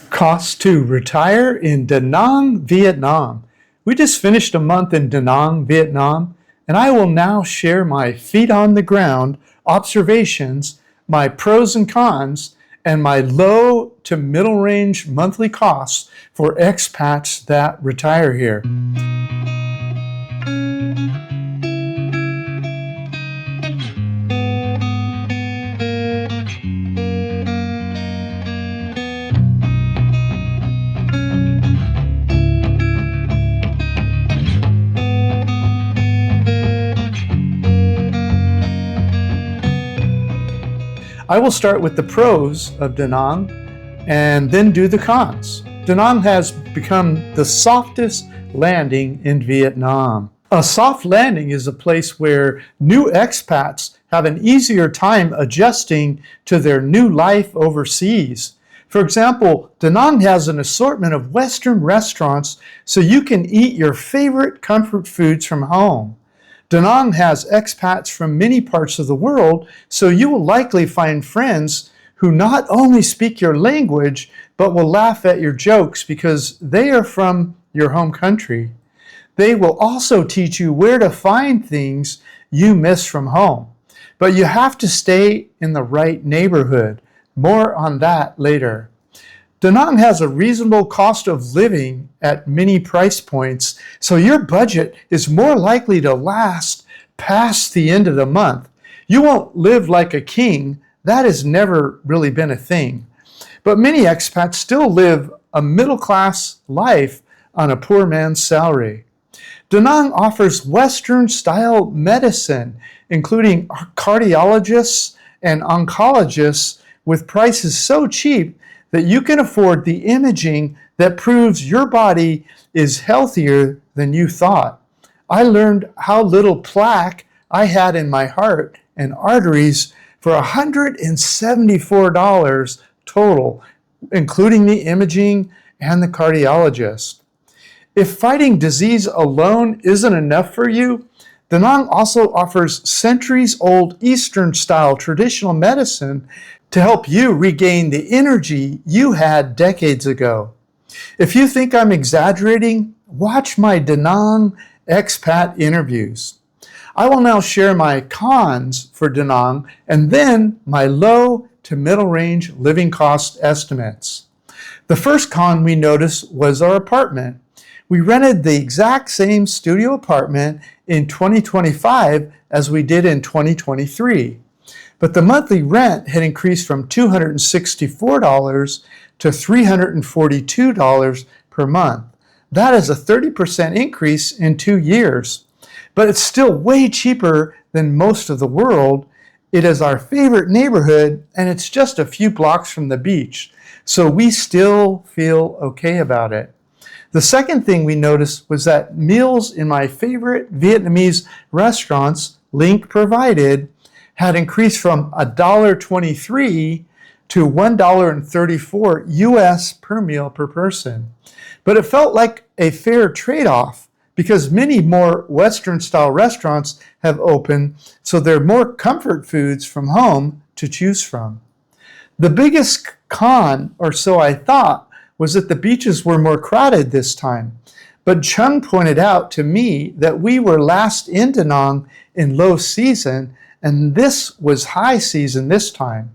Cost to retire in Da Nang, Vietnam. We just finished a month in Da Nang, Vietnam, and I will now share my feet on the ground observations, my pros and cons, and my low to middle range monthly costs for expats that retire here. I will start with the pros of Da Nang and then do the cons. Da Nang has become the softest landing in Vietnam. A soft landing is a place where new expats have an easier time adjusting to their new life overseas. For example, Da Nang has an assortment of Western restaurants so you can eat your favorite comfort foods from home. Da Nang has expats from many parts of the world, so you will likely find friends who not only speak your language, but will laugh at your jokes because they are from your home country. They will also teach you where to find things you miss from home. But you have to stay in the right neighborhood. More on that later. Da Nang has a reasonable cost of living at many price points, so your budget is more likely to last past the end of the month. You won't live like a king. That has never really been a thing. But many expats still live a middle-class life on a poor man's salary. Da Nang offers Western-style medicine, including cardiologists and oncologists, with prices so cheap that you can afford the imaging that proves your body is healthier than you thought. I learned how little plaque I had in my heart and arteries for $174 total, including the imaging and the cardiologist. If fighting disease alone isn't enough for you, Da Nang also offers centuries-old Eastern-style traditional medicine to help you regain the energy you had decades ago. If you think I'm exaggerating, watch my Da Nang expat interviews. I will now share my cons for Da Nang and then my low to middle range living cost estimates. The first con we noticed was our apartment. We rented the exact same studio apartment in 2025 as we did in 2023. But the monthly rent had increased from $264 to $342 per month. That is a 30% increase in 2 years. But it's still way cheaper than most of the world. It is our favorite neighborhood, and it's just a few blocks from the beach. So we still feel okay about it. The second thing we noticed was that meals in my favorite Vietnamese restaurants, link provided, had increased from $1.23 to $1.34 US per meal per person. But it felt like a fair trade-off because many more Western-style restaurants have opened, so there are more comfort foods from home to choose from. The biggest con, or so I thought, was that the beaches were more crowded this time. But Chung pointed out to me that we were last in Da Nang in low season, and this was high season this time.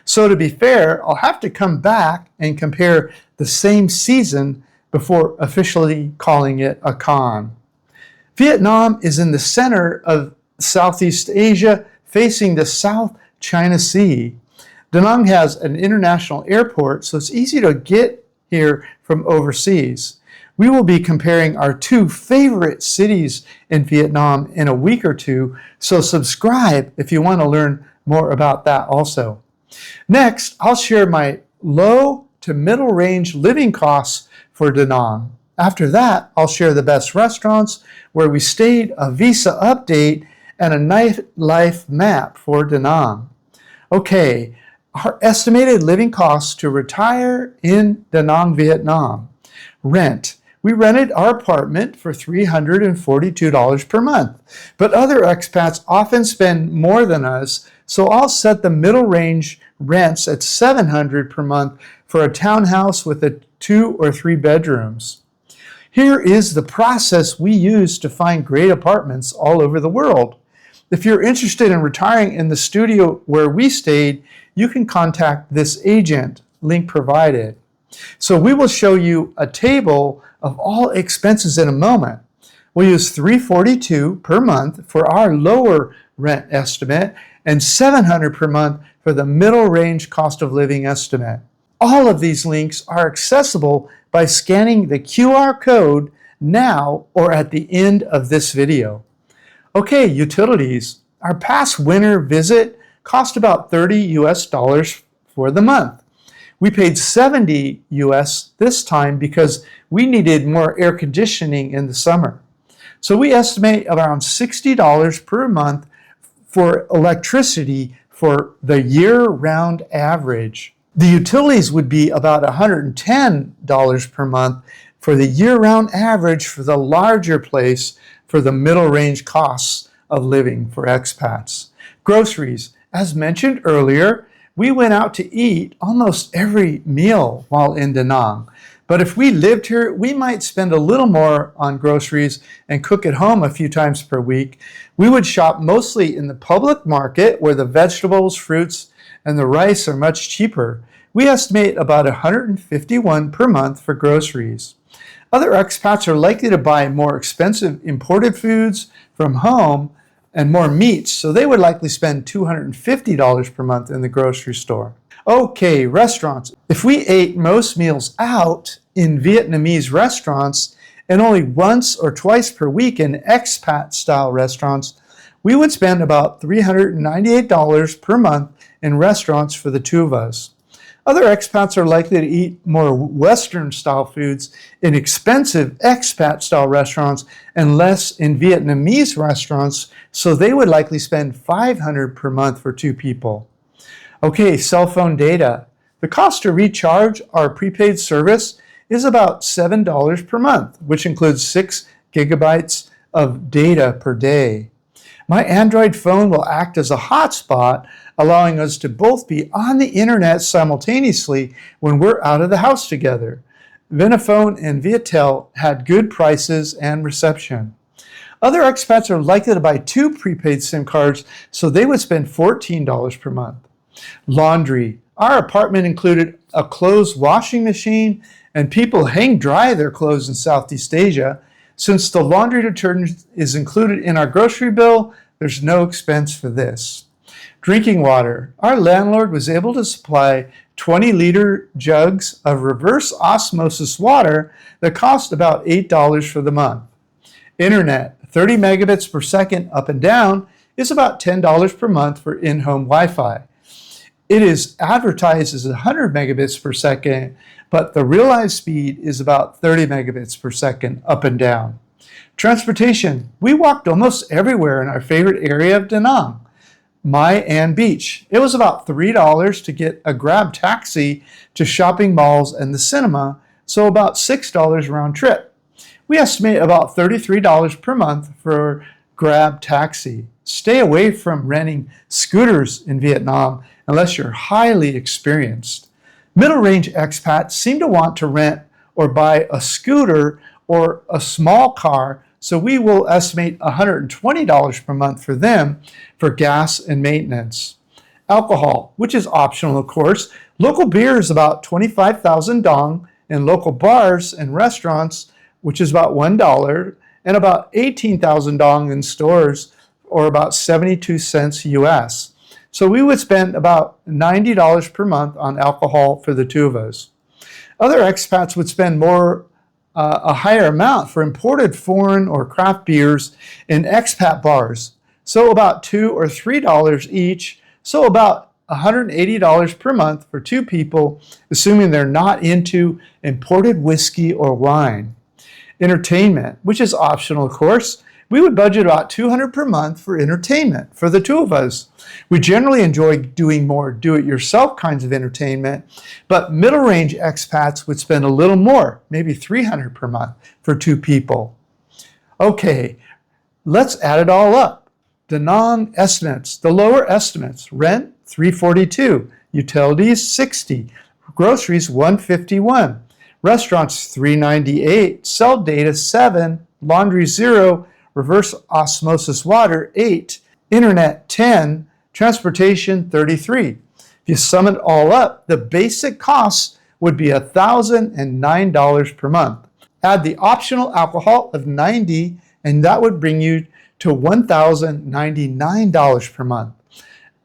So to be fair, I'll have to come back and compare the same season before officially calling it a con. Vietnam is in the center of Southeast Asia, facing the South China Sea. Da Nang has an international airport, so it's easy to get here from overseas. We will be comparing our two favorite cities in Vietnam in a week or two, so subscribe if you want to learn more about that also. Next, I'll share my low to middle range living costs for Da Nang. After that, I'll share the best restaurants where we stayed, a visa update, and a nightlife map for Da Nang. Okay, our estimated living costs to retire in Da Nang, Vietnam. Rent. We rented our apartment for $342 per month, but other expats often spend more than us, so I'll set the middle range rents at $700 per month for a townhouse with 2 or 3 bedrooms. Here is the process we use to find great apartments all over the world. If you're interested in retiring in the studio where we stayed, you can contact this agent, link provided. So we will show you a table of all expenses in a moment. We'll use $342 per month for our lower rent estimate and $700 per month for the middle range cost of living estimate. All of these links are accessible by scanning the QR code now or at the end of this video. Okay, utilities. Our past winter visit cost about $30 US for the month. We paid $70 US this time because we needed more air conditioning in the summer. So we estimate around $60 per month for electricity for the year-round average. The utilities would be about $110 per month for the year-round average for the larger place for the middle range costs of living for expats. Groceries. As mentioned earlier, we went out to eat almost every meal while in Da Nang. But if we lived here, we might spend a little more on groceries and cook at home a few times per week. We would shop mostly in the public market where the vegetables, fruits, and the rice are much cheaper. We estimate about $151 per month for groceries. Other expats are likely to buy more expensive imported foods from home and more meats, so they would likely spend $250 per month in the grocery store. Okay, restaurants. If we ate most meals out in Vietnamese restaurants and only once or twice per week in expat-style restaurants, we would spend about $398 per month in restaurants for the 2 of us. Other expats are likely to eat more Western-style foods in expensive expat-style restaurants and less in Vietnamese restaurants, so they would likely spend $500 per month for 2 people. Okay, cell phone data. The cost to recharge our prepaid service is about $7 per month, which includes 6 gigabytes of data per day. My Android phone will act as a hotspot, allowing us to both be on the internet simultaneously when we're out of the house together. Vinaphone and Viettel had good prices and reception. Other expats are likely to buy 2 prepaid SIM cards, so they would spend $14 per month. Laundry. Our apartment included a clothes washing machine, and people hang dry their clothes in Southeast Asia. Since the laundry detergent is included in our grocery bill, there's no expense for this. Drinking water. Our landlord was able to supply 20-liter jugs of reverse osmosis water that cost about $8 for the month. Internet. 30 megabits per second up and down is about $10 per month for in-home Wi-Fi. It is advertised as 100 megabits per second, but the realized speed is about 30 megabits per second up and down. Transportation. We walked almost everywhere in our favorite area of Da Nang, Mai An Beach. It was about $3 to get a Grab taxi to shopping malls and the cinema, so about $6 round trip. We estimate about $33 per month for Grab taxi. Stay away from renting scooters in Vietnam unless you're highly experienced. Middle-range expats seem to want to rent or buy a scooter or a small car, so we will estimate $120 per month for them for gas and maintenance. Alcohol, which is optional of course. Local beer is about 25,000 dong, and local bars and restaurants, which is about $1, and about 18,000 dong in stores, or about 72 cents US. So we would spend about $90 per month on alcohol for the 2 of us. Other expats would spend a higher amount for imported foreign or craft beers in expat bars. So about $2 or $3 each, so about $180 per month for 2 people, assuming they're not into imported whiskey or wine. Entertainment, which is optional of course. We would budget about $200 per month for entertainment for the 2 of us. We generally enjoy doing more do-it-yourself kinds of entertainment, but middle-range expats would spend a little more, maybe $300 per month for 2 people. Okay, let's add it all up. Da Nang estimates, the lower estimates: rent $342, utilities $60, Groceries, $151. Restaurants, $398. Cell data, $7. Laundry, $0. Reverse osmosis water, $8. Internet, $10. Transportation, $33. If you sum it all up, the basic costs would be $1,009 per month. Add the optional alcohol of $90, and that would bring you to $1,099 per month.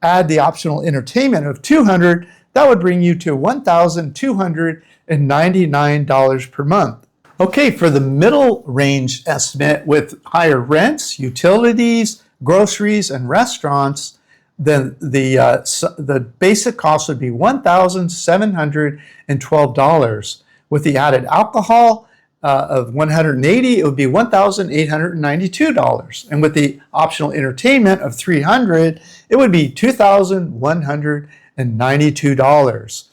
Add the optional entertainment of $200, that would bring you to $1,299 per month. Okay, for the middle range estimate with higher rents, utilities, groceries, and restaurants, then the basic cost would be $1,712. With the added alcohol of $180, it would be $1,892. And with the optional entertainment of $300, it would be $2,192.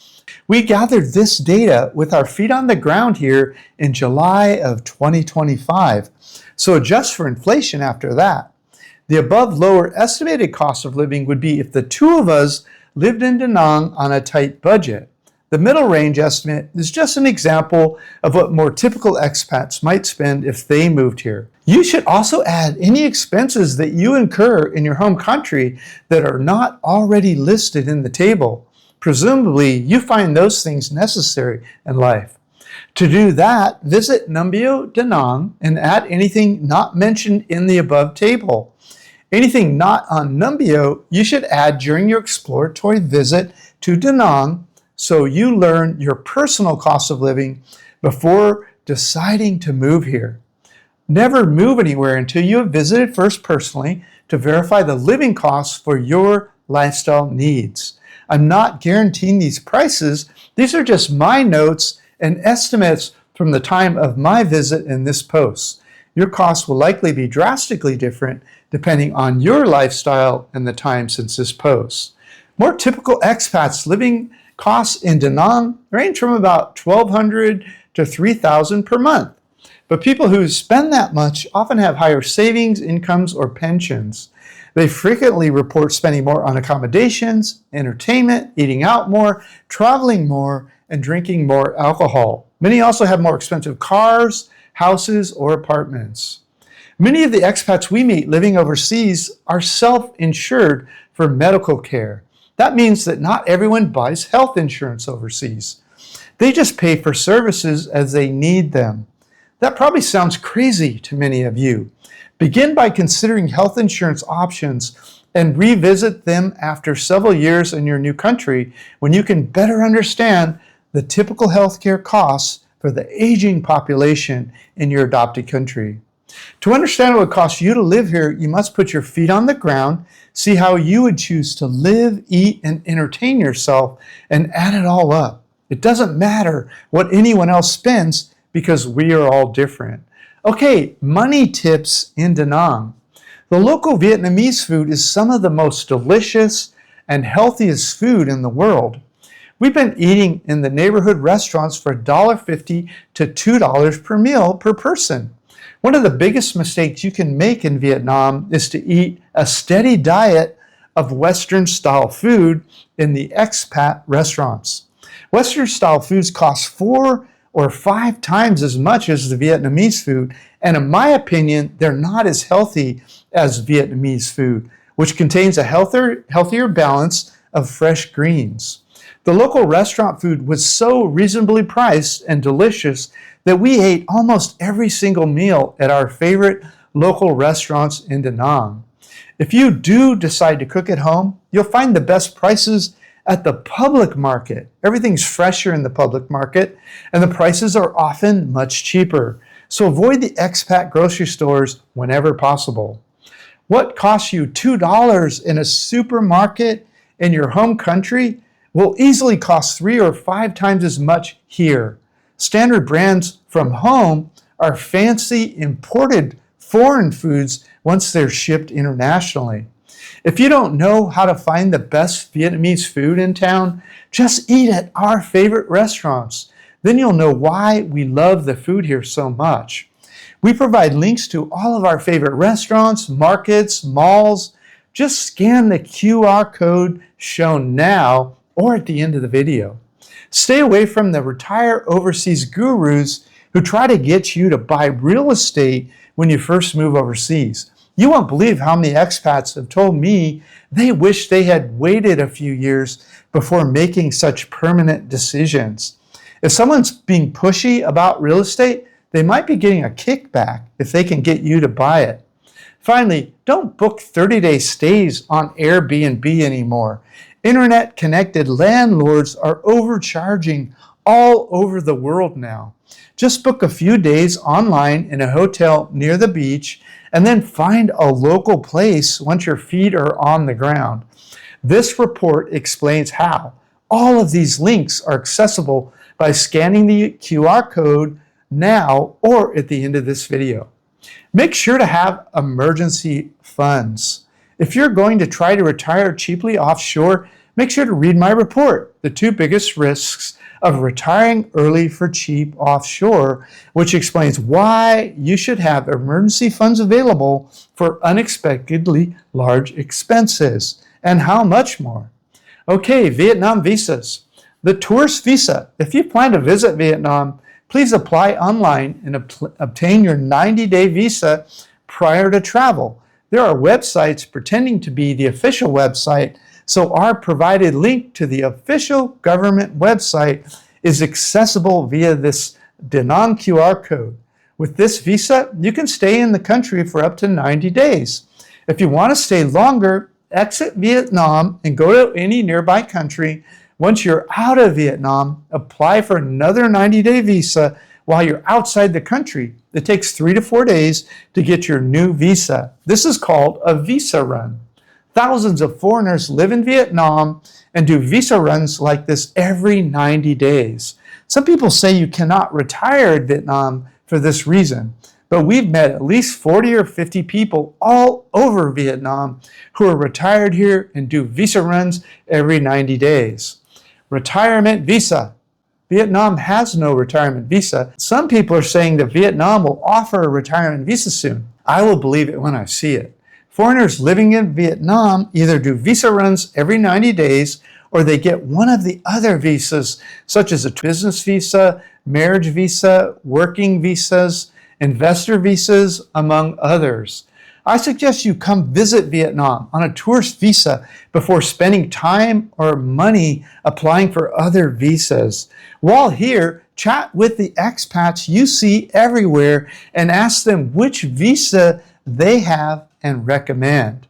We gathered this data with our feet on the ground here in July of 2025. So adjust for inflation after that. The above lower estimated cost of living would be if the two of us lived in Da Nang on a tight budget. The middle range estimate is just an example of what more typical expats might spend if they moved here. You should also add any expenses that you incur in your home country that are not already listed in the table. Presumably, you find those things necessary in life. To do that, visit Numbeo Da Nang and add anything not mentioned in the above table. Anything not on Numbeo, you should add during your exploratory visit to Da Nang, so you learn your personal cost of living before deciding to move here. Never move anywhere until you have visited first personally to verify the living costs for your lifestyle needs. I'm not guaranteeing these prices. These are just my notes and estimates from the time of my visit in this post. Your costs will likely be drastically different depending on your lifestyle and the time since this post. More typical expats living costs in Da Nang range from about $1,200 to $3,000 per month. But people who spend that much often have higher savings, incomes, or pensions. They frequently report spending more on accommodations, entertainment, eating out more, traveling more, and drinking more alcohol. Many also have more expensive cars, houses, or apartments. Many of the expats we meet living overseas are self-insured for medical care. That means that not everyone buys health insurance overseas. They just pay for services as they need them. That probably sounds crazy to many of you. Begin by considering health insurance options and revisit them after several years in your new country when you can better understand the typical healthcare costs for the aging population in your adopted country. To understand what it costs you to live here, you must put your feet on the ground, see how you would choose to live, eat, and entertain yourself, and add it all up. It doesn't matter what anyone else spends because we are all different. Okay, money tips in Da Nang. The local Vietnamese food is some of the most delicious and healthiest food in the world. We've been eating in the neighborhood restaurants for $1.50 to $2 per meal per person. One of the biggest mistakes you can make in Vietnam is to eat a steady diet of Western-style food in the expat restaurants. Western-style foods cost 4 or 5 times as much as the Vietnamese food, and in my opinion, they're not as healthy as Vietnamese food, which contains a healthier balance of fresh greens. The local restaurant food was so reasonably priced and delicious that we ate almost every single meal at our favorite local restaurants in Da Nang. If you do decide to cook at home, you'll find the best prices at the public market. Everything's fresher in the public market, and the prices are often much cheaper. So avoid the expat grocery stores whenever possible. What costs you $2 in a supermarket in your home country will easily cost 3 or 5 times as much here. Standard brands from home are fancy imported foreign foods once they're shipped internationally. If you don't know how to find the best Vietnamese food in town, just eat at our favorite restaurants. Then you'll know why we love the food here so much. We provide links to all of our favorite restaurants, markets, malls. Just scan the QR code shown now or at the end of the video. Stay away from the retire overseas gurus who try to get you to buy real estate when you first move overseas. You won't believe how many expats have told me they wish they had waited a few years before making such permanent decisions. If someone's being pushy about real estate, they might be getting a kickback if they can get you to buy it. Finally, don't book 30-day stays on Airbnb anymore. Internet-connected landlords are overcharging all over the world now. Just book a few days online in a hotel near the beach and then find a local place once your feet are on the ground. This report explains how. All of these links are accessible by scanning the QR code now or at the end of this video. Make sure to have emergency funds. If you're going to try to retire cheaply offshore, make sure to read my report, The 2 Biggest Risks of Retiring Early for Cheap Offshore, which explains why you should have emergency funds available for unexpectedly large expenses and how much more. Okay, Vietnam visas. The tourist visa. If you plan to visit Vietnam, please apply online and obtain your 90-day visa prior to travel. There are websites pretending to be the official website, so our provided link to the official government website is accessible via this Da Nang QR code. With this visa, you can stay in the country for up to 90 days. If you want to stay longer, exit Vietnam and go to any nearby country. Once you're out of Vietnam, apply for another 90-day visa while you're outside the country. It takes 3 to 4 days to get your new visa. This is called a visa run. Thousands of foreigners live in Vietnam and do visa runs like this every 90 days. Some people say you cannot retire in Vietnam for this reason, but we've met at least 40 or 50 people all over Vietnam who are retired here and do visa runs every 90 days. Retirement visa. Vietnam has no retirement visa. Some people are saying that Vietnam will offer a retirement visa soon. I will believe it when I see it. Foreigners living in Vietnam either do visa runs every 90 days or they get one of the other visas, such as a business visa, marriage visa, working visas, investor visas, among others. I suggest you come visit Vietnam on a tourist visa before spending time or money applying for other visas. While here, chat with the expats you see everywhere and ask them which visa they have and recommend.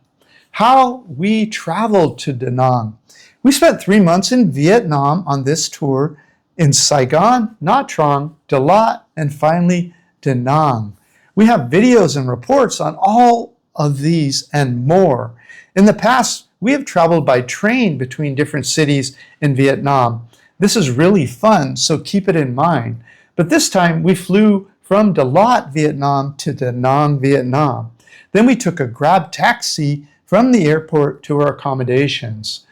How we traveled to Da Nang. We spent 3 months in Vietnam on this tour in Saigon, Nha Trang, Da Lat, and finally Da Nang. We have videos and reports on all of these and more. In the past, we have traveled by train between different cities in Vietnam. This is really fun, so keep it in mind. But this time, we flew from Da Lat, Vietnam to Da Nang, Vietnam. Then we took a Grab taxi from the airport to our accommodations.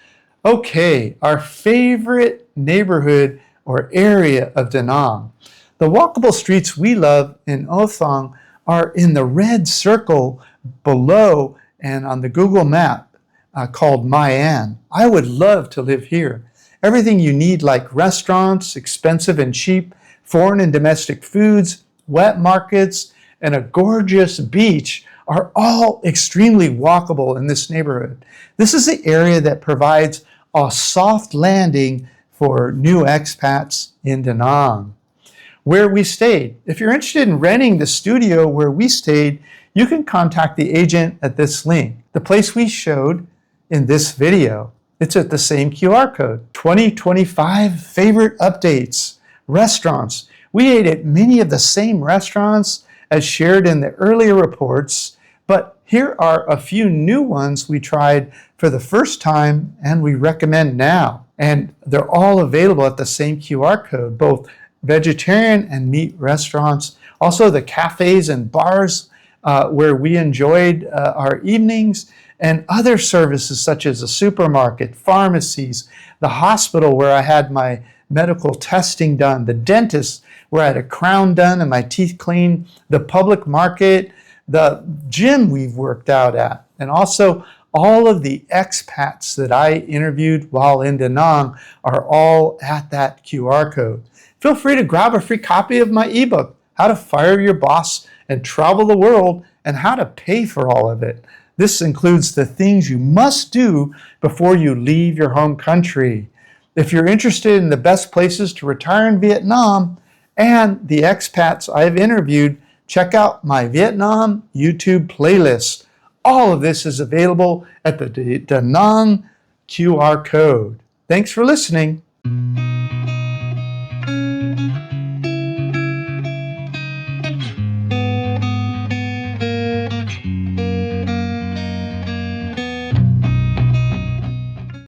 Okay, our favorite neighborhood or area of Da Nang. The walkable streets we love in Ô Thong are in the red circle below and on the Google map called My An. I would love to live here. Everything you need, like restaurants, expensive and cheap, foreign and domestic foods, wet markets, and a gorgeous beach are all extremely walkable in this neighborhood. This is the area that provides a soft landing for new expats in Da Nang. Where we stayed. If you're interested in renting the studio where we stayed, you can contact the agent at this link. The place we showed in this video. It's at the same QR code. 2025 favorite updates. Restaurants. We ate at many of the same restaurants as shared in the earlier reports, but here are a few new ones we tried for the first time and we recommend now. And they're all available at the same QR code, both vegetarian and meat restaurants, also the cafes and bars where we enjoyed our evenings, and other services such as a supermarket, pharmacies, the hospital where I had my medical testing done, the dentist where I had a crown done and my teeth cleaned, the public market, the gym we've worked out at, and also All of the expats that I interviewed while in Da Nang are all at that QR code. Feel free to grab a free copy of my ebook, How to Fire Your Boss and Travel the World, and How to Pay for All of It. This includes the things you must do before you leave your home country. If you're interested in the best places to retire in Vietnam and the expats I've interviewed, check out my Vietnam YouTube playlist. All of this is available at the Da Nang QR code. Thanks for listening.